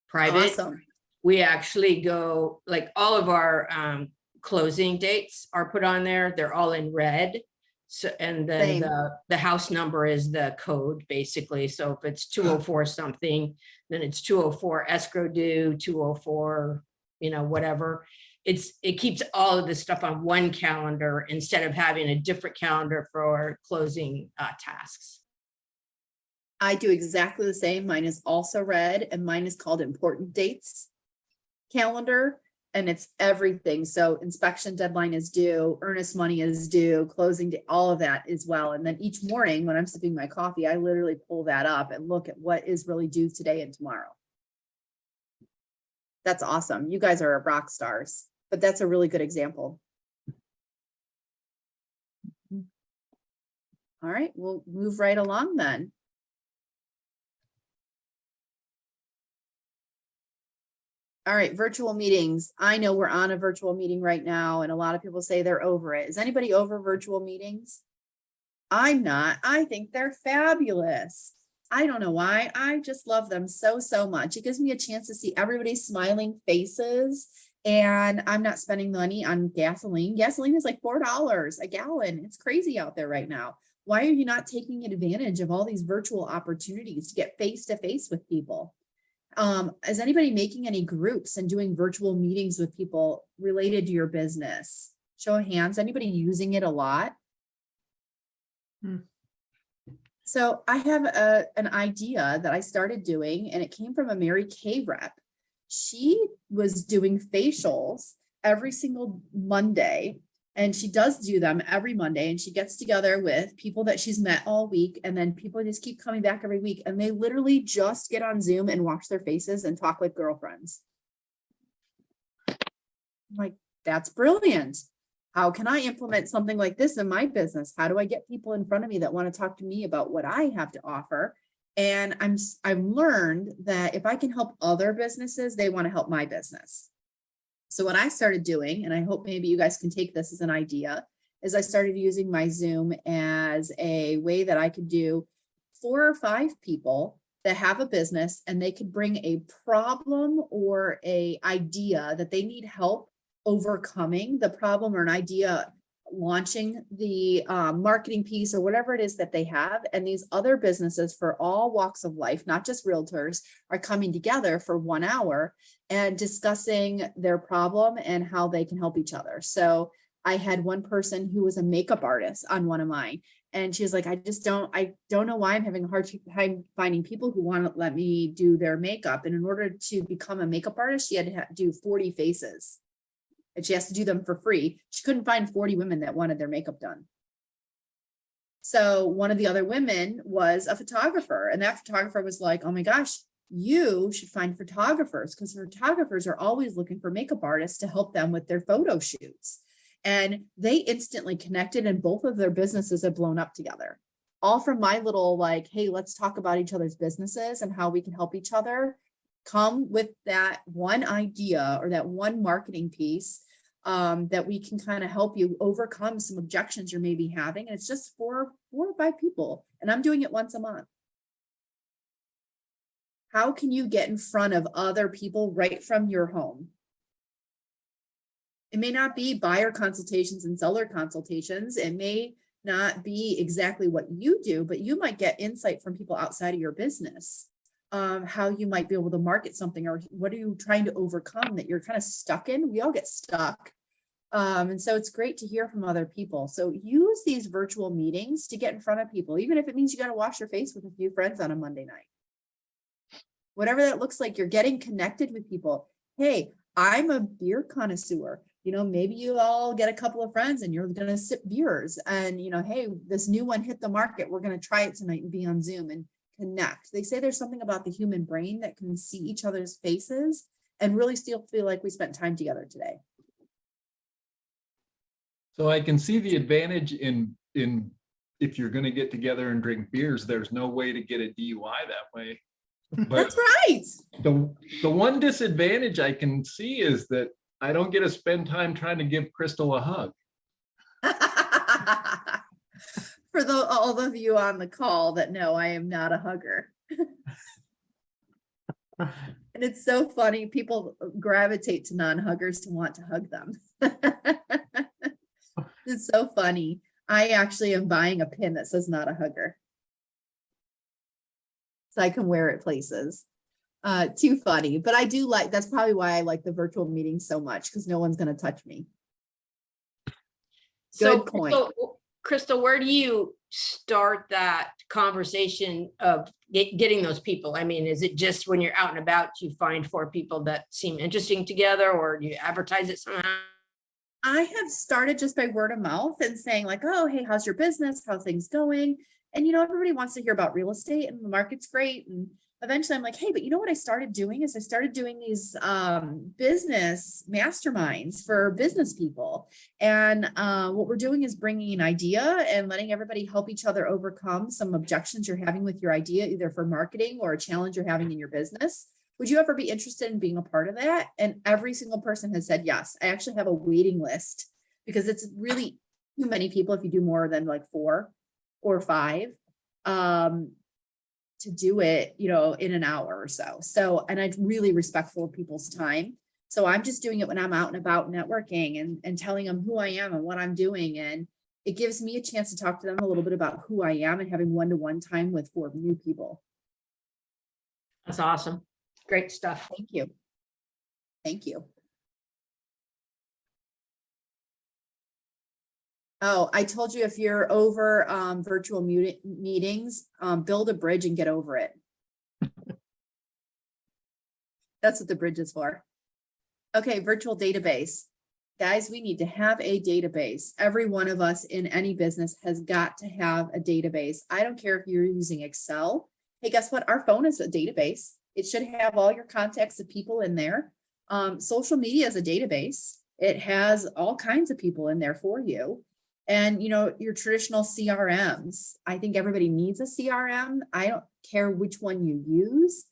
private. Awesome. We actually go, like, all of our closing dates are put on there. They're all in red. So, and then Same. the house number is the code, basically. So if it's 204 something, then it's 204 escrow due, 204, whatever. It keeps all of this stuff on one calendar instead of having a different calendar for closing tasks. I do exactly the same. Mine is also red, and mine is called important dates calendar, and it's everything. So inspection deadline is due, earnest money is due, closing day, all of that as well. And then each morning when I'm sipping my coffee, I literally pull that up and look at what is really due today and tomorrow. That's awesome. You guys are rock stars, but that's a really good example. All right, we'll move right along then. All right, virtual meetings. I know we're on a virtual meeting right now, and a lot of people say they're over it. Is anybody over virtual meetings? I'm not. I think they're fabulous. I don't know why. I just love them so, so much. It gives me a chance to see everybody's smiling faces, and I'm not spending money on gasoline. Gasoline is like $4 a gallon. It's crazy out there right now. Why are you not taking advantage of all these virtual opportunities to get face-to-face with people? Is anybody making any groups and doing virtual meetings with people related to your business? Show of hands, anybody using it a lot? So I have an idea that I started doing, and it came from a Mary Kay rep. She was doing facials every single Monday, and she does do them every Monday, and she gets together with people that she's met all week, and then people just keep coming back every week, and they literally just get on Zoom and watch their faces and talk like girlfriends. I'm like, that's brilliant. How can I implement something like this in my business? How do I get people in front of me that want to talk to me about what I have to offer? And I've learned that if I can help other businesses, they want to help my business. So what I started doing, and I hope maybe you guys can take this as an idea, is I started using my Zoom as a way that I could do 4 or 5 people that have a business, and they could bring a problem or a idea that they need help overcoming the problem, or an idea launching the marketing piece or whatever it is that they have. And these other businesses for all walks of life, not just realtors, are coming together for 1 hour and discussing their problem and how they can help each other. So I had one person who was a makeup artist on one of mine, and she was like, I don't know why I'm having a hard time finding people who want to let me do their makeup. And in order to become a makeup artist, she had to do 40 faces. and she has to do them for free. She couldn't find 40 women that wanted their makeup done. So one of the other women was a photographer, and that photographer was like, oh my gosh, you should find photographers, because photographers are always looking for makeup artists to help them with their photo shoots. And they instantly connected, and both of their businesses have blown up together. All from my little like, hey, let's talk about each other's businesses and how we can help each other, come with that one idea or that one marketing piece that we can kind of help you overcome some objections you're maybe having. And it's just 4 or 5 people. And I'm doing it once a month. How can you get in front of other people right from your home? It may not be buyer consultations and seller consultations. It may not be exactly what you do, but you might get insight from people outside of your business. How you might be able to market something, or what are you trying to overcome that you're kind of stuck in? We all get stuck. And so it's great to hear from other people. So use these virtual meetings to get in front of people, even if it means you got to wash your face with a few friends on a Monday night. Whatever that looks like, you're getting connected with people. Hey, I'm a beer connoisseur. You know, maybe you all get a couple of friends and you're going to sip beers and, you know, hey, this new one hit the market. We're going to try it tonight and be on Zoom and connect. They say there's something about the human brain that can see each other's faces and really still feel like we spent time together today. So I can see the advantage in if you're going to get together and drink beers, there's no way to get a DUI that way. But That's right. the one disadvantage I can see is that I don't get to spend time trying to give Krystal a hug. For all of you on the call that know, I am not a hugger. And it's so funny. People gravitate to non-huggers to want to hug them. It's so funny. I actually am buying a pin that says not a hugger, so I can wear it places. Too funny, but I do like, that's probably why I like the virtual meetings so much, because no one's going to touch me. So, Good point. Krystal, where do you start that conversation of getting those people? I mean, is it just when you're out and about, you find 4 people that seem interesting together, or do you advertise it somehow? I have started just by word of mouth and saying like, oh, hey, how's your business? How things going? And, you know, everybody wants to hear about real estate and the market's great. And eventually I'm like, hey, but you know what I started doing is I started doing these business masterminds for business people. And what we're doing is bringing an idea and letting everybody help each other overcome some objections you're having with your idea, either for marketing or a challenge you're having in your business. Would you ever be interested in being a part of that? And every single person has said yes. I actually have a waiting list because it's really too many people if you do more than like 4 or 5 to do it, you know, in an hour or so. So, and I'm really respectful of people's time. So I'm just doing it when I'm out and about networking and telling them who I am and what I'm doing. And it gives me a chance to talk to them a little bit about who I am and having one-to-one time with 4 new people. That's awesome. Great stuff. Thank you. Thank you. Oh, I told you if you're over virtual meetings, build a bridge and get over it. That's what the bridge is for. Okay, virtual database. Guys, we need to have a database. Every one of us in any business has got to have a database. I don't care if you're using Excel. Hey, guess what? Our phone is a database. It should have all your contacts of people in there. Social media is a database. It has all kinds of people in there for you. And, you know, your traditional CRMs, I think everybody needs a CRM. I don't care which one you use.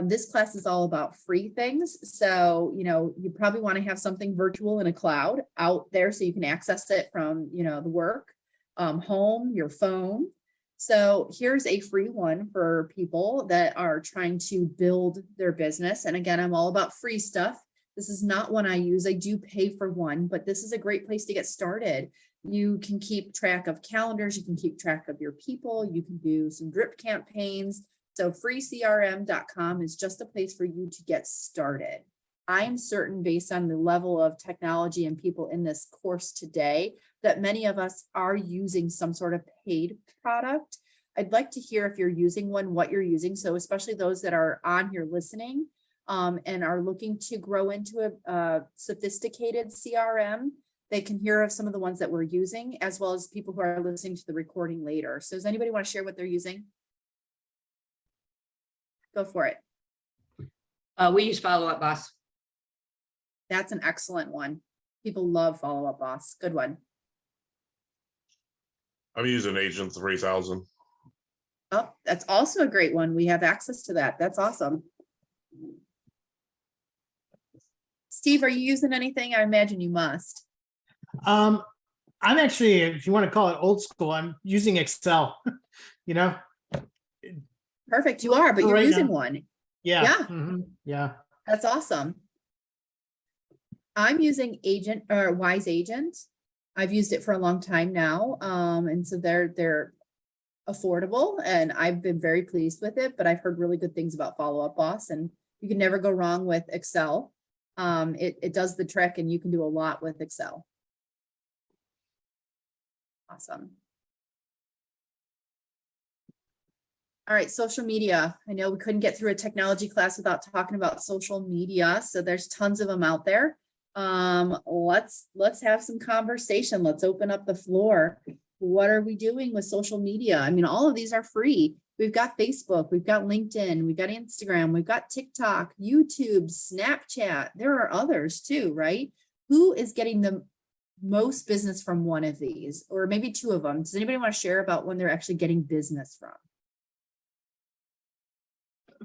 This class is all about free things. So, you know, you probably want to have something virtual in a cloud out there so you can access it from, you know, the work, home, your phone. So here's a free one for people that are trying to build their business. And again, I'm all about free stuff. This is not one I use. I do pay for one, but this is a great place to get started. You can keep track of calendars. You can keep track of your people. You can do some drip campaigns. So freecrm.com is just a place for you to get started. I am certain, based on the level of technology and people in this course today, that many of us are using some sort of paid product. I'd like to hear if you're using one, what you're using. So especially those that are on here listening, and are looking to grow into a sophisticated CRM, they can hear of some of the ones that we're using, as well as people who are listening to the recording later. So does anybody want to share what they're using? Go for it. We use Follow Up Boss. That's an excellent one. People love Follow Up Boss. Good one. I'm using Agent 3000. Oh, that's also a great one. We have access to that. That's awesome. Steve, are you using anything? I imagine you must. I'm actually, if you want to call it old school, I'm using Excel, you know? Perfect. You are, but you're Right using now. one. Yeah. Yeah. Mhm, yeah. That's awesome. I'm using Agent or Wise Agent. I've used it for a long time now. And so they're affordable and I've been very pleased with it, but I've heard really good things about Follow Up Boss, and you can never go wrong with Excel. It does the trick and you can do a lot with Excel. Awesome. All right, social media. I know we couldn't get through a technology class without talking about social media. So there's tons of them out there. Let's have some conversation. Let's open up the floor. What are we doing with social media? I mean, all of these are free. We've got Facebook, we've got LinkedIn, we've got Instagram, we've got TikTok, YouTube, Snapchat. There are others too, right? Who is getting the most business from one of these, or maybe two of them? Does anybody want to share about when they're actually getting business from?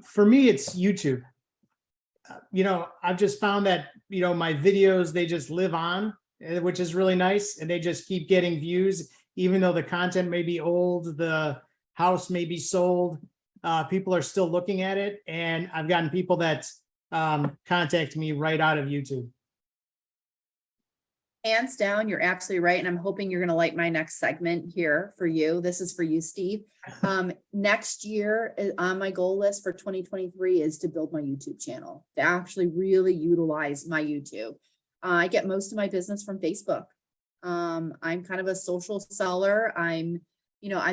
For me, it's YouTube. You know, I've just found that, you know, my videos, they just live on, which is really nice. And they just keep getting views, even though the content may be old, the house may be sold. People are still looking at it. And I've gotten people that contact me right out of YouTube. Hands down, you're absolutely right. And I'm hoping you're going to like my next segment here for you. This is for you, Steve. Next year on my goal list for 2023 is to build my YouTube channel, to actually really utilize my YouTube. I get most of my business from Facebook. I'm kind of a social seller. I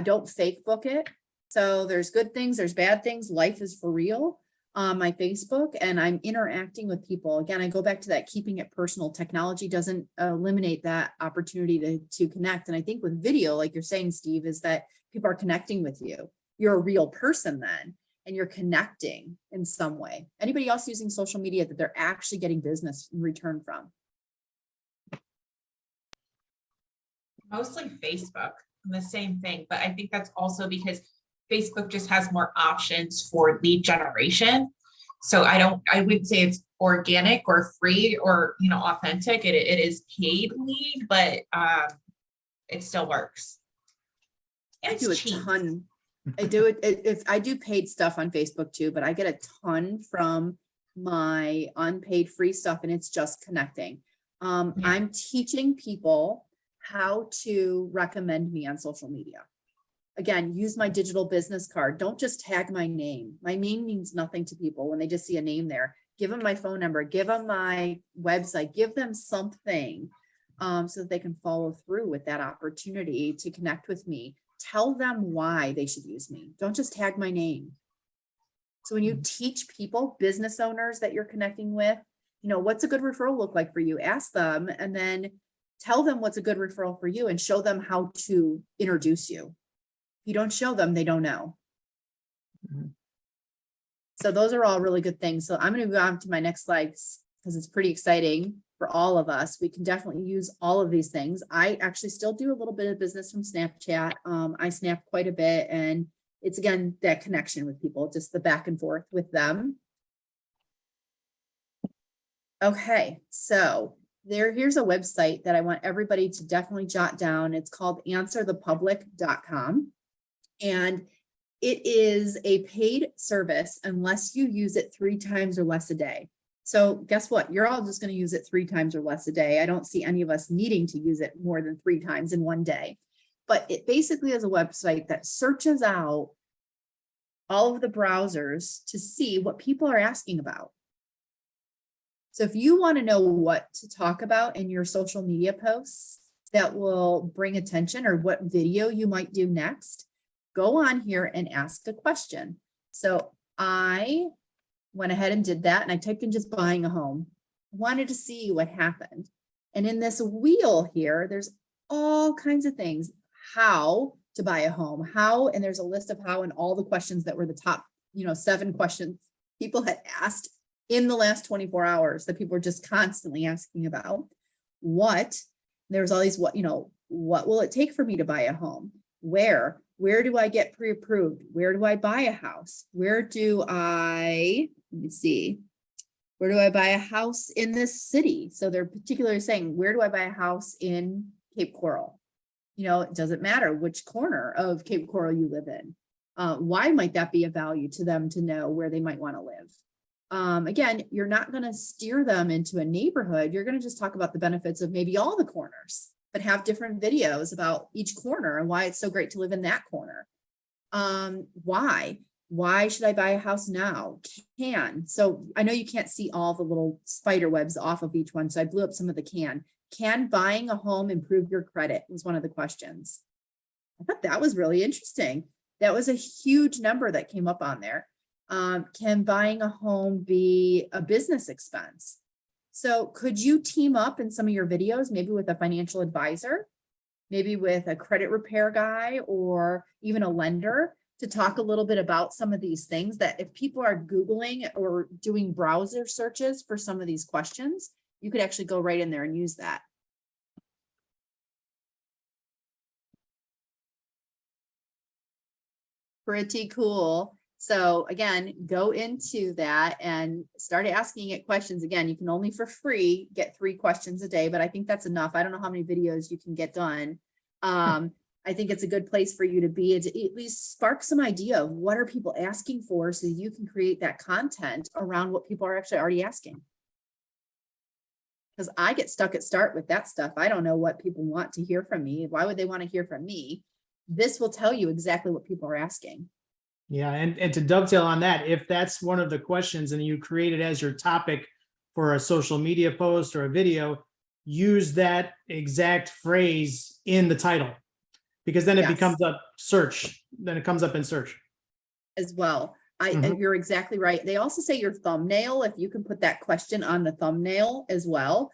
don't fake book it. So there's good things, there's bad things. Life is for real. My Facebook, and I'm interacting with people. Again, I go back to that keeping it personal. Technology doesn't eliminate that opportunity to connect. And I think with video, like you're saying, Steve, is that people are connecting with you. You're a real person then, and you're connecting in some way. Anybody else using social media that they're actually getting business in return from? Mostly Facebook, the same thing, but I think that's also because Facebook just has more options for lead generation. So I wouldn't say it's organic or free or, authentic. It is paid lead, but it still works. And I do a it's cheap. ton. I do it if I do paid stuff on Facebook too, but I get a ton from my unpaid free stuff, and it's just connecting. Yeah. I'm teaching people how to recommend me on social media. Again, use my digital business card. Don't just tag my name. My name means nothing to people when they just see a name there. Give them my phone number, give them my website, give them something so that they can follow through with that opportunity to connect with me. Tell them why they should use me. Don't just tag my name. So when you teach people, business owners that you're connecting with, what's a good referral look like for you? Ask them, and then tell them what's a good referral for you and show them how to introduce you. If you don't show them, they don't know. Mhm. So those are all really good things. So I'm going to go on to my next slide because it's pretty exciting for all of us. We can definitely use all of these things. I actually still do a little bit of business from Snapchat. I snap quite a bit, and it's, again, that connection with people, just the back and forth with them. Okay, so here's a website that I want everybody to definitely jot down. It's called answerthepublic.com. And it is a paid service unless you use it 3 times or less a day. So guess what? You're all just going to use it 3 times or less a day. I don't see any of us needing to use it more than 3 times in one day. But it basically is a website that searches out all of the browsers to see what people are asking about. So if you want to know what to talk about in your social media posts that will bring attention, or what video you might do next, go on here and ask a question. So I went ahead and did that, and I typed in just buying a home. Wanted to see what happened. And in this wheel here, there's all kinds of things. How to buy a home, how, and there's a list of how and all the questions that were the top, 7 questions people had asked in the last 24 hours that people were just constantly asking about. What, there's all these, what will it take for me to buy a home? Where do I get pre-approved? Where do I buy a house? Let me see. Where do I buy a house in this city? So they're particularly saying, where do I buy a house in Cape Coral? It doesn't matter which corner of Cape Coral you live in. Why might that be a value to them to know where they might want to live? Again, you're not going to steer them into a neighborhood. You're going to just talk about the benefits of maybe all the corners, but have different videos about each corner and why it's so great to live in that corner. Why should I buy a house now? So I know you can't see all the little spider webs off of each one. So I blew up some of the Can buying a home improve your credit was one of the questions. I thought that was really interesting. That was a huge number that came up on there. Can buying a home be a business expense? So could you team up in some of your videos, maybe with a financial advisor, maybe with a credit repair guy, or even a lender, to talk a little bit about some of these things that if people are Googling or doing browser searches for some of these questions, you could actually go right in there and use that. Pretty cool. So again, go into that and start asking it questions. Again, you can only for free get 3 questions a day, but I think that's enough. I don't know how many videos you can get done. I think it's a good place for you to be, and to at least spark some idea of what are people asking for, so you can create that content around what people are actually already asking. Because I get stuck at start with that stuff. I don't know what people want to hear from me. Why would they want to hear from me? This will tell you exactly what people are asking. Yeah, and to dovetail on that, if that's one of the questions and you create it as your topic for a social media post or a video, use that exact phrase in the title, because then it Yes. becomes a search. Then it comes up in search. As well. Mhm. You're exactly right. They also say your thumbnail, if you can put that question on the thumbnail as well.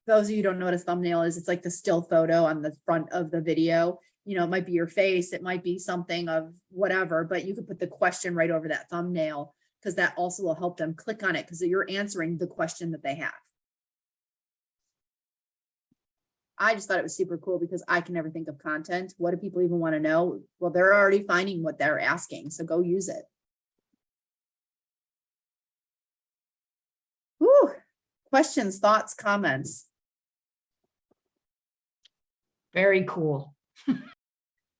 Those of you who don't know what a thumbnail is, it's like the still photo on the front of the video. It might be your face, it might be something of whatever, but you could put the question right over that thumbnail, because that also will help them click on it, because you're answering the question that they have. I just thought it was super cool, because I can never think of content. What do people even want to know? Well, they're already finding what they're asking, so go use it. Whew. Questions, thoughts, comments? Very cool.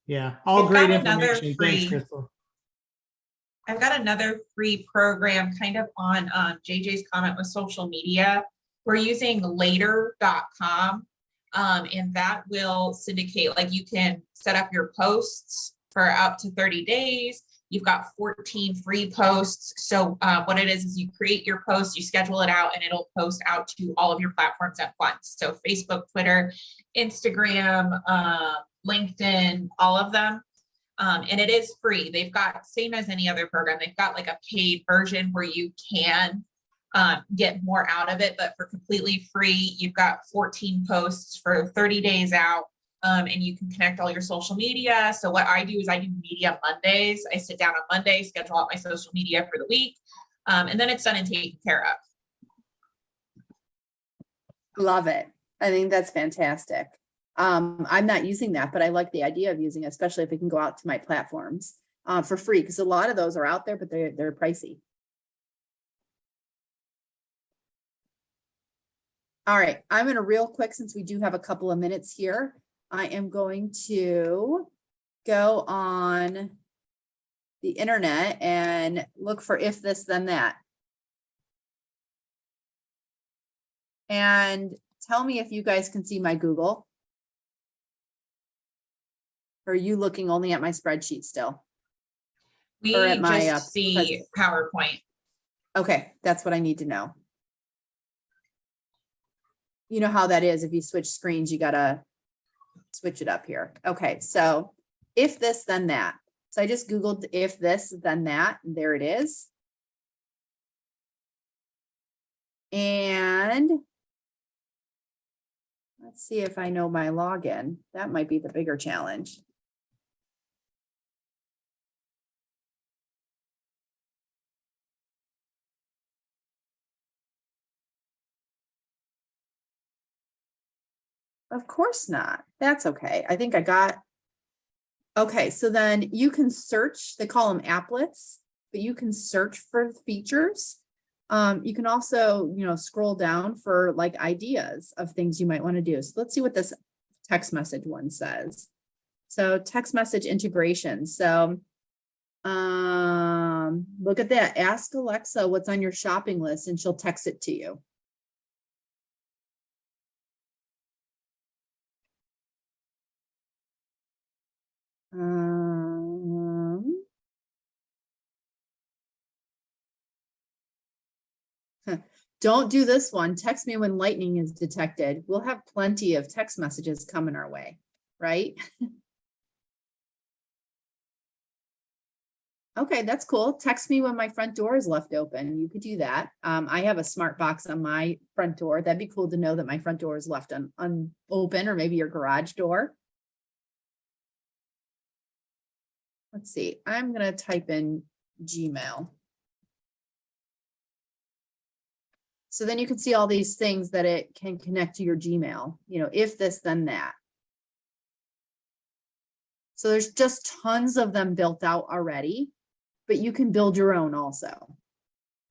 Yeah, all We've great got another information. Thanks, free- Krystal. I've got another free program kind of on JJ's comment with social media. We're using later.com, and that will syndicate, like you can set up your posts for up to 30 days. You've got 14 free posts. So what it is you create your post, you schedule it out, and it'll post out to all of your platforms at once. So Facebook, Twitter, Instagram, LinkedIn, all of them. And it is free. They've got, same as any other program, they've got like a paid version where you can get more out of it, but for completely free, you've got 14 posts for 30 days out, and you can connect all your social media. So what I do is I do media Mondays. I sit down on Monday, schedule out my social media for the week, and then it's done and taken care of. Love it. I think that's fantastic. I'm not using that, but I like the idea of using it, especially if it can go out to my platforms for free, because a lot of those are out there, but they're pricey. All right, I'm gonna real quick, since we do have a couple of minutes here, I am going to go on the internet and look for if this, then that. And tell me if you guys can see my Google. Or are you looking only at my spreadsheet still? We Or at my, just see PowerPoint. Okay, that's what I need to know. You know how that is. If you switch screens, you gotta switch it up here. Okay, so if this, then that. So I just Googled if this, then that, and there it is. And let's see if I know my login. That might be the bigger challenge. Of course not. That's okay. I think I got. Okay, so then you can search, they call them applets, but you can search for features. You can also, scroll down for like ideas of things you might want to do. So let's see what this text message one says. So text message integration. So look at that. Ask Alexa what's on your shopping list and she'll text it to you. Don't do this one. Text me when lightning is detected. We'll have plenty of text messages coming our way, right? Okay, that's cool. Text me when my front door is left open. You could do that. I have a smart box on my front door. That'd be cool to know that my front door is left open, or maybe your garage door. Let's see. I'm going to type in Gmail. So then you can see all these things that it can connect to your Gmail, if this, then that. So there's just tons of them built out already, but you can build your own also.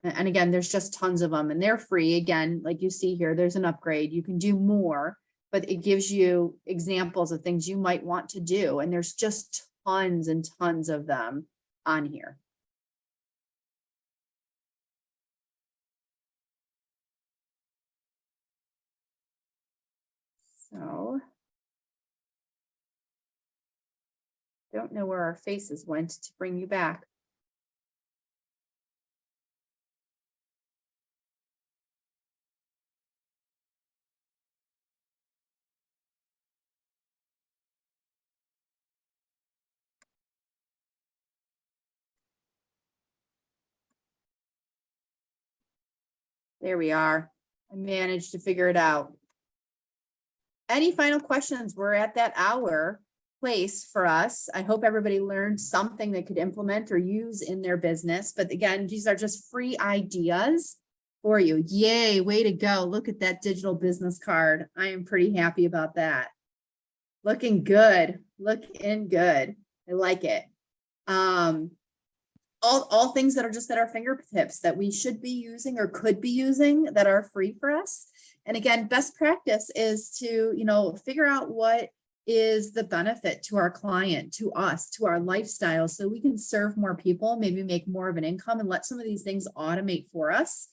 And again, there's just tons of them and they're free. Again, like you see here, there's an upgrade. You can do more, but it gives you examples of things you might want to do. And there's just tons and tons of them on here. So, don't know where our faces went to bring you back. There we are. I managed to figure it out. Any final questions? We're at that hour place for us. I hope everybody learned something they could implement or use in their business. But again, these are just free ideas for you. Yay, way to go. Look at that digital business card. I am pretty happy about that. Looking good. Looking good. I like it. All things that are just at our fingertips that we should be using or could be using that are free for us. And again, best practice is to, figure out what is the benefit to our client, to us, to our lifestyle, so we can serve more people, maybe make more of an income and let some of these things automate for us.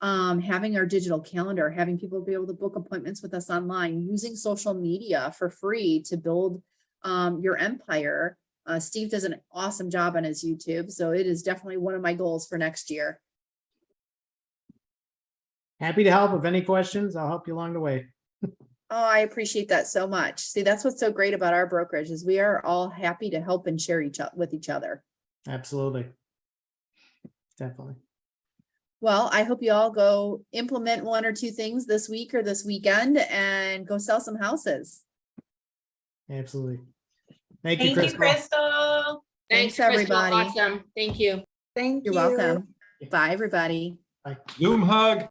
Having our digital calendar, having people be able to book appointments with us online, using social media for free to build your empire. Steve does an awesome job on his YouTube, so it is definitely one of my goals for next year. Happy to help. With any questions, I'll help you along the way. Oh, I appreciate that so much. See, that's what's so great about our brokerage is we are all happy to help and share with each other. Absolutely. Definitely. Well, I hope you all go implement one or two things this week or this weekend and go sell some houses. Absolutely. Thank you, Thank you, Krystal. Krystal. Thanks, Krystal. everybody. Awesome. Thank you. Thank You're you. welcome. Bye, everybody. Zoom hug.